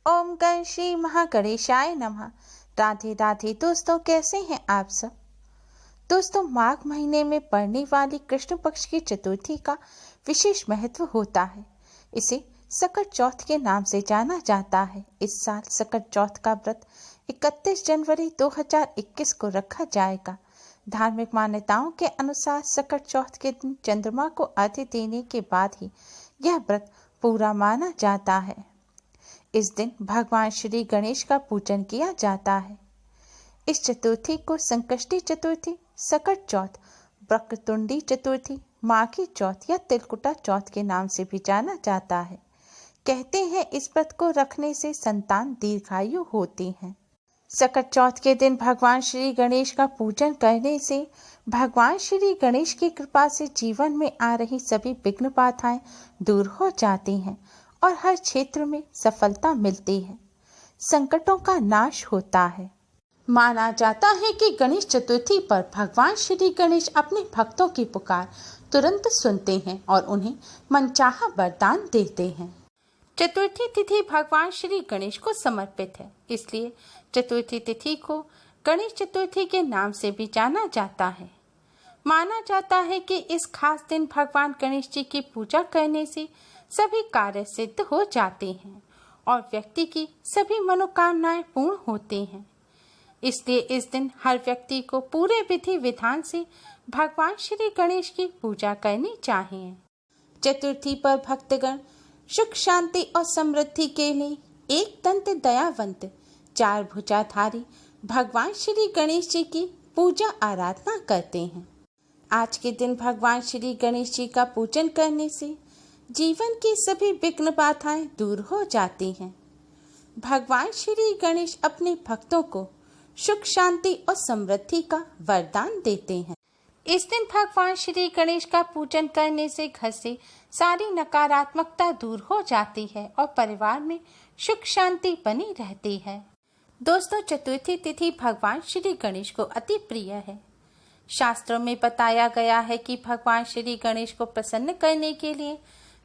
ओम गण श्री महागणेशाय नमः। राधे राधे दोस्तों, कैसे हैं आप सब। दोस्तों, माघ महीने में पड़ने वाली कृष्ण पक्ष की चतुर्थी का विशेष महत्व होता है। इसे सकट चौथ के नाम से जाना जाता है। इस साल सकट चौथ का व्रत 31 जनवरी 2021 को रखा जाएगा। धार्मिक मान्यताओं के अनुसार सकट चौथ के दिन चंद्रमा को अर्घ्य देने के बाद ही यह व्रत पूरा माना जाता है। इस दिन भगवान श्री गणेश का पूजन किया जाता है। इस चतुर्थी को संकष्टी चतुर्थी, सकट चौथ, वक्रतुंडी चतुर्थी, माघी चौथ या तिलकुटा चौथ के नाम से भी जाना जाता है। कहते हैं इस व्रत को रखने से संतान दीर्घायु होती है। सकट चौथ के दिन भगवान श्री गणेश का पूजन करने से भगवान श्री गणेश की कृपा से जीवन में आ रही सभी विघ्न बाधाएं दूर हो जाती हैं और हर क्षेत्र में सफलता मिलती है। संकटों का नाश होता है। माना जाता है कि गणेश चतुर्थी पर भगवान श्री गणेश अपने भक्तों की पुकार तुरंत सुनते हैं और उन्हें मनचाहा वरदान देते हैं। चतुर्थी तिथि भगवान श्री गणेश को समर्पित है, इसलिए चतुर्थी तिथि को गणेश चतुर्थी के नाम से भी जाना जाता है। माना जाता है कि इस खास दिन भगवान गणेश जी की पूजा करने से सभी कार्य सिद्ध हो जाते हैं और व्यक्ति की सभी मनोकामनाएं पूर्ण होती हैं। इसलिए इस दिन हर व्यक्ति को पूरे विधि विधान से भगवान श्री गणेश की पूजा करनी चाहिए। चतुर्थी पर भक्तगण सुख, शांति और समृद्धि के लिए एक दंत दयावंत, चार भुजाधारी भगवान श्री गणेश जी की पूजा आराधना करते हैं। आज के दिन भगवान श्री गणेश जी का पूजन करने से जीवन की सभी विघ्न बाधाएं दूर हो जाती हैं। भगवान श्री गणेश अपने भक्तों को सुख, शांति और समृद्धि का वरदान देते हैं। इस दिन भगवान श्री गणेश का पूजन करने से घर से सारी नकारात्मकता दूर हो जाती है और परिवार में सुख शांति बनी रहती है। दोस्तों, चतुर्थी तिथि भगवान श्री गणेश को अति प्रिय है। शास्त्रों में बताया गया है कि भगवान श्री गणेश को प्रसन्न करने के लिए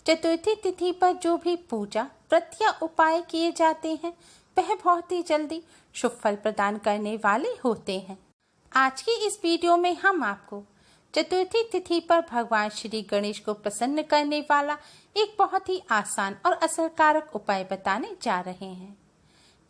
चतुर्थी तिथि पर जो भी पूजा, व्रत या उपाय किए जाते हैं वह बहुत ही जल्दी शुभ फल प्रदान करने वाले होते हैं। आज की इस वीडियो में हम आपको चतुर्थी तिथि पर भगवान श्री गणेश को प्रसन्न करने वाला एक बहुत ही आसान और असरकारक उपाय बताने जा रहे हैं।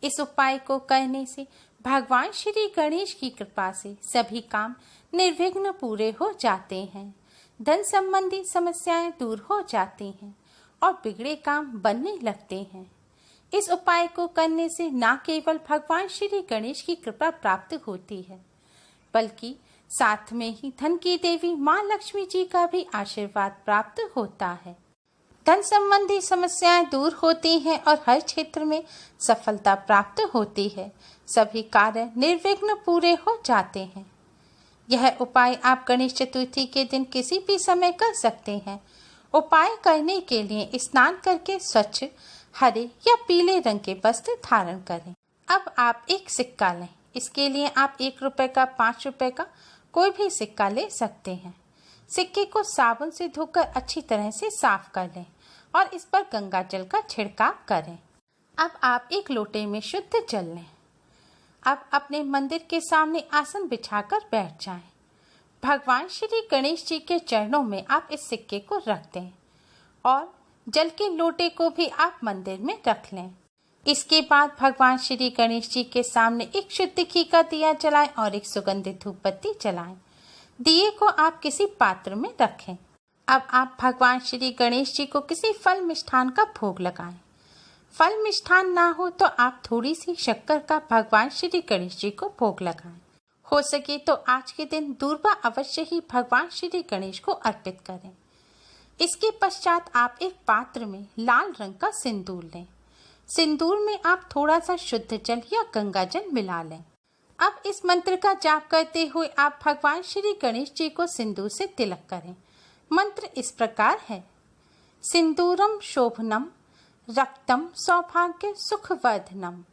इस उपाय को करने से भगवान श्री गणेश की कृपा से सभी काम निर्विघ्न पूरे हो जाते हैं, धन संबंधी समस्याएं दूर हो जाती हैं और बिगड़े काम बनने लगते हैं। इस उपाय को करने से न केवल भगवान श्री गणेश की कृपा प्राप्त होती है, बल्कि साथ में ही धन की देवी माँ लक्ष्मी जी का भी आशीर्वाद प्राप्त होता है। धन संबंधी समस्याएं दूर होती हैं और हर क्षेत्र में सफलता प्राप्त होती है। सभी कार्य निर्विघ्न पूरे हो जाते हैं। यह उपाय आप गणेश चतुर्थी के दिन किसी भी समय कर सकते हैं। उपाय करने के लिए स्नान करके स्वच्छ हरे या पीले रंग के वस्त्र धारण करें। अब आप एक सिक्का लें। इसके लिए आप 1 रुपए का, 5 रुपए का कोई भी सिक्का ले सकते हैं। सिक्के को साबुन से धोकर अच्छी तरह से साफ कर लें और इस पर गंगा जल का छिड़काव करें। अब आप एक लोटे में शुद्ध जल लें। अब अपने मंदिर के सामने आसन बिछाकर बैठ जाएं। भगवान श्री गणेश जी के चरणों में आप इस सिक्के को रख दें और जल के लोटे को भी आप मंदिर में रख लें। इसके बाद भगवान श्री गणेश जी के सामने एक शुद्ध घी का दिया जलाएं और एक सुगंधित धूप बत्ती जलाएं। दिए को आप किसी पात्र में रखें। अब आप भगवान श्री गणेश जी को किसी फल मिष्ठान का भोग लगाएं। फल मिष्ठान ना हो तो आप थोड़ी सी शक्कर का भगवान श्री गणेश जी को भोग लगाएं। हो सके तो आज के दिन दूर्वा अवश्य ही भगवान श्री गणेश को अर्पित करें। इसके पश्चात आप एक पात्र में लाल रंग का सिंदूर लें। सिंदूर में आप थोड़ा सा शुद्ध जल या गंगा जल मिला लें। अब इस मंत्र का जाप करते हुए आप भगवान श्री गणेश जी को सिंदूर से तिलक करें। मंत्र इस प्रकार है: सिंदूरम शोभनम रक्तम सौभाग्य सुखवर्धनम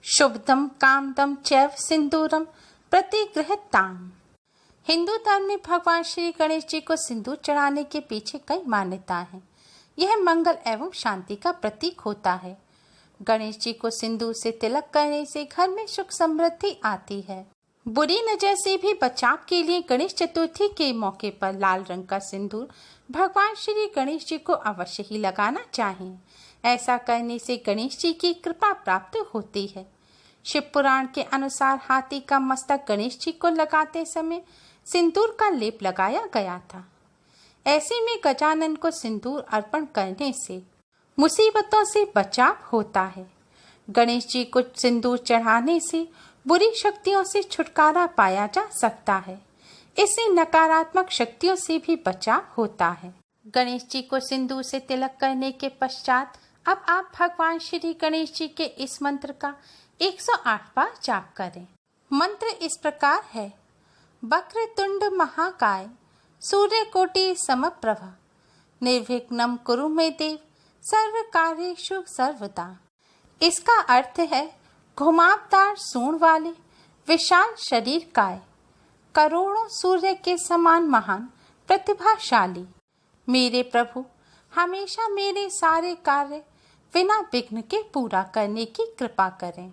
शुभदम कामदम चैव सिंदूरम प्रतिगृहताम। हिंदू धर्म में भगवान श्री गणेश जी को सिंदूर चढ़ाने के पीछे कई मान्यताएं हैं। यह मंगल एवं शांति का प्रतीक होता है। गणेश जी को सिंदूर से तिलक करने से घर में सुख समृद्धि आती है। बुरी नजर से भी बचाव के लिए गणेश चतुर्थी के मौके पर लाल रंग का सिंदूर भगवान श्री गणेश जी को अवश्य ही लगाना चाहिए। ऐसा करने से गणेश जी की कृपा प्राप्त होती है। शिव पुराण के अनुसार हाथी का मस्तक गणेश जी को लगाते समय सिंदूर का लेप लगाया गया था। ऐसे में गजानन को सिंदूर अर्पण करने से मुसीबतों से बचाव होता है। गणेश जी को सिंदूर चढ़ाने से बुरी शक्तियों से छुटकारा पाया जा सकता है। इससे नकारात्मक शक्तियों से भी बचाव होता है। गणेश जी को सिंदूर से तिलक करने के पश्चात अब आप भगवान श्री गणेश जी के इस मंत्र का 108 बार जाप करें। मंत्र इस प्रकार है। वक्रतुंड महाकाय सूर्यकोटि समप्रभा निर्विघ्नं कुरु मे देव सर्व कार्येषु सर्वदा। इसका अर्थ है घुमावदार सूंड वाले विशाल शरीर काय, करोड़ों सूर्य के समान महान प्रतिभाशाली मेरे प्रभु हमेशा मेरे सारे कार्य बिना विघ्न के पूरा करने की कृपा करें।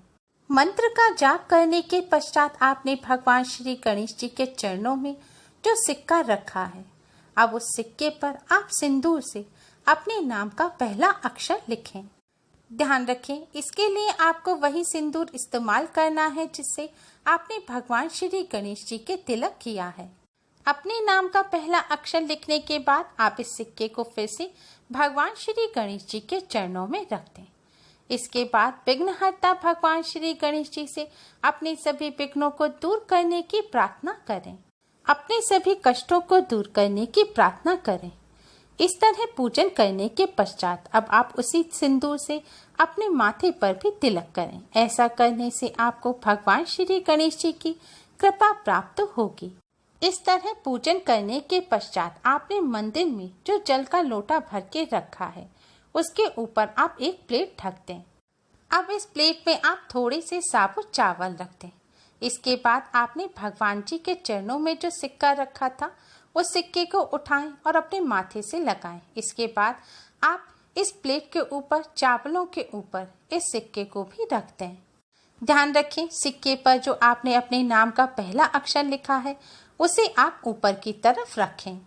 मंत्र का जाप करने के पश्चात आपने भगवान श्री गणेश जी के चरणों में जो सिक्का रखा है, अब उस सिक्के पर आप सिंदूर से अपने नाम का पहला अक्षर लिखें। ध्यान रखें, इसके लिए आपको वही सिंदूर इस्तेमाल करना है जिससे आपने भगवान श्री गणेश जी के तिलक किया है। अपने नाम का पहला अक्षर लिखने के बाद आप इस सिक्के को फिर से भगवान श्री गणेश जी के चरणों में रख दें। इसके बाद विघ्नहर्ता भगवान श्री गणेश जी से अपने सभी विघ्नों को दूर करने की प्रार्थना करें। अपने सभी कष्टों को दूर करने की प्रार्थना करें। इस तरह पूजन करने के पश्चात अब आप उसी सिंदूर से अपने माथे पर भी तिलक करें। ऐसा करने से आपको भगवान श्री गणेश जी की कृपा प्राप्त होगी। इस तरह पूजन करने के पश्चात आपने मंदिर में जो जल का लोटा भर के रखा है उसके ऊपर आप एक प्लेट ढक दें। अब इस प्लेट में आप थोड़े से साबुत चावल रख दें। इसके बाद आपने भगवान जी के चरणों में जो सिक्का रखा था उस सिक्के को उठाएं और अपने माथे से लगाएं। इसके बाद आप इस प्लेट के ऊपर चावलों के ऊपर इस सिक्के को भी रख दें। ध्यान रखें, सिक्के पर जो आपने अपने नाम का पहला अक्षर लिखा है उसे आप ऊपर की तरफ रखें।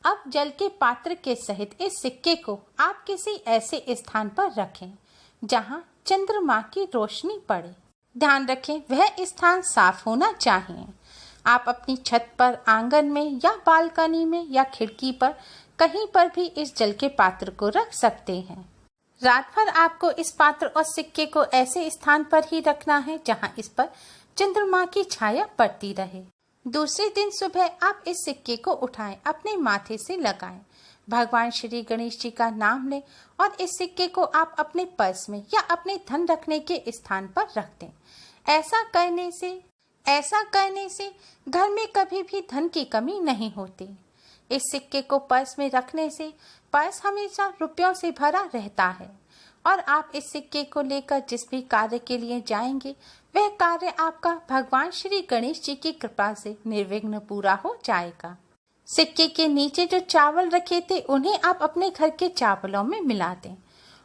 अब जल के पात्र के सहित इस सिक्के को आप किसी ऐसे स्थान पर रखें जहां चंद्रमा की रोशनी पड़े। ध्यान रखें, वह स्थान साफ होना चाहिए। आप अपनी छत पर, आंगन में या बालकनी में या खिड़की पर कहीं पर भी इस जल के पात्र को रख सकते हैं। रात भर आपको इस पात्र और सिक्के को ऐसे स्थान पर ही रखना है जहां इस पर चंद्रमा की छाया पड़ती रहे। दूसरे दिन सुबह आप इस सिक्के को उठाएं, अपने माथे से लगाएं, भगवान श्री गणेश जी का नाम लें और इस सिक्के को आप अपने पर्स में या अपने धन रखने के स्थान पर रख दें। ऐसा करने से घर में कभी भी धन की कमी नहीं होती। इस सिक्के को पर्स में रखने से पर्स हमेशा रुपयों से भरा रहता है और आप इस सिक्के को लेकर जिस भी कार्य के लिए जाएंगे वह कार्य आपका भगवान श्री गणेश जी की कृपा से निर्विघ्न पूरा हो जाएगा। सिक्के के नीचे जो चावल रखे थे उन्हें आप अपने घर के चावलों में मिला दें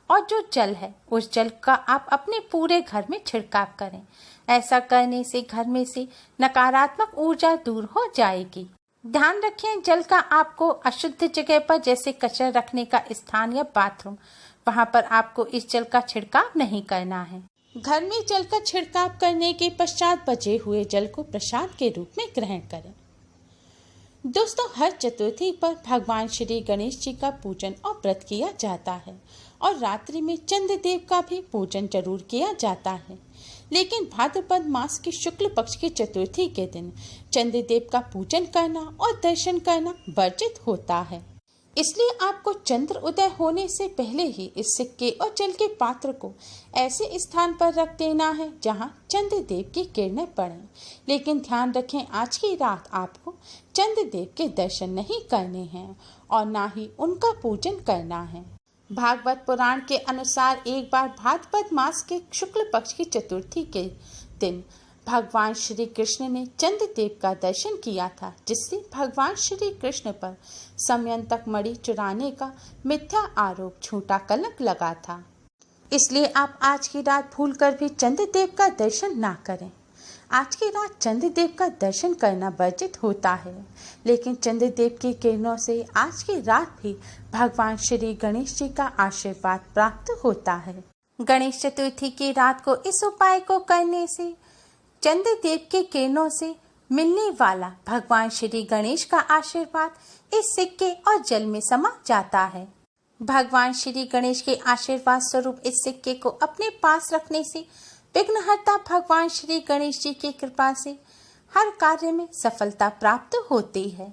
और जो जल है उस जल का आप अपने पूरे घर में छिड़काव करें। ऐसा करने से घर में से नकारात्मक ऊर्जा दूर हो जाएगी। ध्यान रखें, जल का आपको अशुद्ध जगह पर जैसे कचरा रखने का स्थान या बाथरूम, वहां पर आपको इस जल का छिड़काव नहीं करना है। घर में जल का छिड़काव करने के पश्चात बचे हुए जल को प्रसाद के रूप में ग्रहण करें। दोस्तों, हर चतुर्थी पर भगवान श्री गणेश जी का पूजन और व्रत किया जाता है और रात्रि में चंद्रदेव का भी पूजन जरूर किया जाता है। लेकिन भाद्रपद मास की शुक्ल पक्ष की चतुर्थी के दिन चंद्रदेव का पूजन करना और दर्शन करना वर्जित होता है। इसलिए आपको चंद्र उदय होने से पहले ही इस सिक्के और जल के पात्र को ऐसे स्थान पर रख देना है जहां चंद्रदेव की किरणें पड़ें। लेकिन ध्यान रखें, आज की रात आपको चंद्रदेव के दर्शन नहीं करने हैं और ना ही उनका पूजन करना है। भागवत पुराण के अनुसार एक बार भाद्रपद मास के शुक्ल पक्ष की चतुर्थी के दिन भगवान श्री कृष्ण ने चंद्रदेव का दर्शन किया था, जिससे भगवान श्री कृष्ण पर समयंतक मणि चुराने का मिथ्या आरोप, झूठा कलंक लगा था। इसलिए आप आज की रात भूलकर भी चंद्रदेव का दर्शन ना करें। आज की रात चंद्रदेव का दर्शन करना वर्जित होता है, लेकिन चंद्रदेव की किरणों से आज की रात भी भगवान श्री गणेश जी का आशीर्वाद प्राप्त होता है। गणेश चतुर्थी की रात को इस उपाय को करने से चंद्रदेव की किरणों से मिलने वाला भगवान श्री गणेश का आशीर्वाद इस सिक्के और जल में समा जाता है। भगवान श्री गणेश के आशीर्वाद स्वरूप इस सिक्के को अपने पास रखने से विघ्नहर्ता भगवान श्री गणेश जी की कृपा से हर कार्य में सफलता प्राप्त होती है।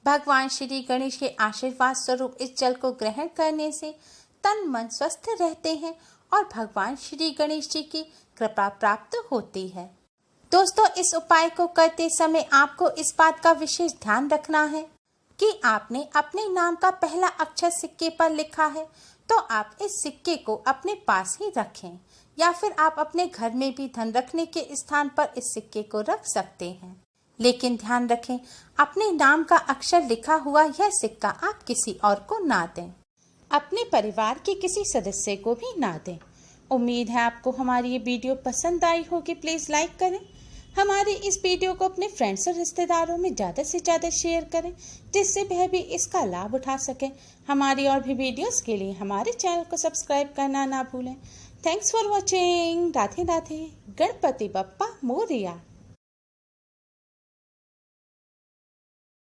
भगवान श्री गणेश के आशीर्वाद स्वरूप इस जल को ग्रहण करने से तन मन स्वस्थ रहते हैं और भगवान श्री गणेश जी की कृपा प्राप्त होती है। दोस्तों, इस उपाय को करते समय आपको इस बात का विशेष ध्यान रखना है कि आपने अपने नाम का पहला अक्षर सिक्के पर लिखा है तो आप इस सिक्के को अपने पास ही रखें, या फिर आप अपने घर में भी धन रखने के स्थान पर इस सिक्के को रख सकते हैं। लेकिन ध्यान रखें, अपने नाम का अक्षर लिखा हुआ यह सिक्का आप किसी और को ना दें, अपने परिवार के किसी सदस्य को भी ना दें। उम्मीद है आपको हमारी ये वीडियो पसंद आई होगी। प्लीज़ लाइक करें, हमारे इस वीडियो को अपने फ्रेंड्स और रिश्तेदारों में ज़्यादा से ज़्यादा शेयर करें, जिससे वह भी इसका लाभ उठा सकें। हमारी और भी वीडियोस के लिए हमारे चैनल को सब्सक्राइब करना ना भूलें। Thanks for watching. Radhe Radhe. Ganpati Bappa Morya.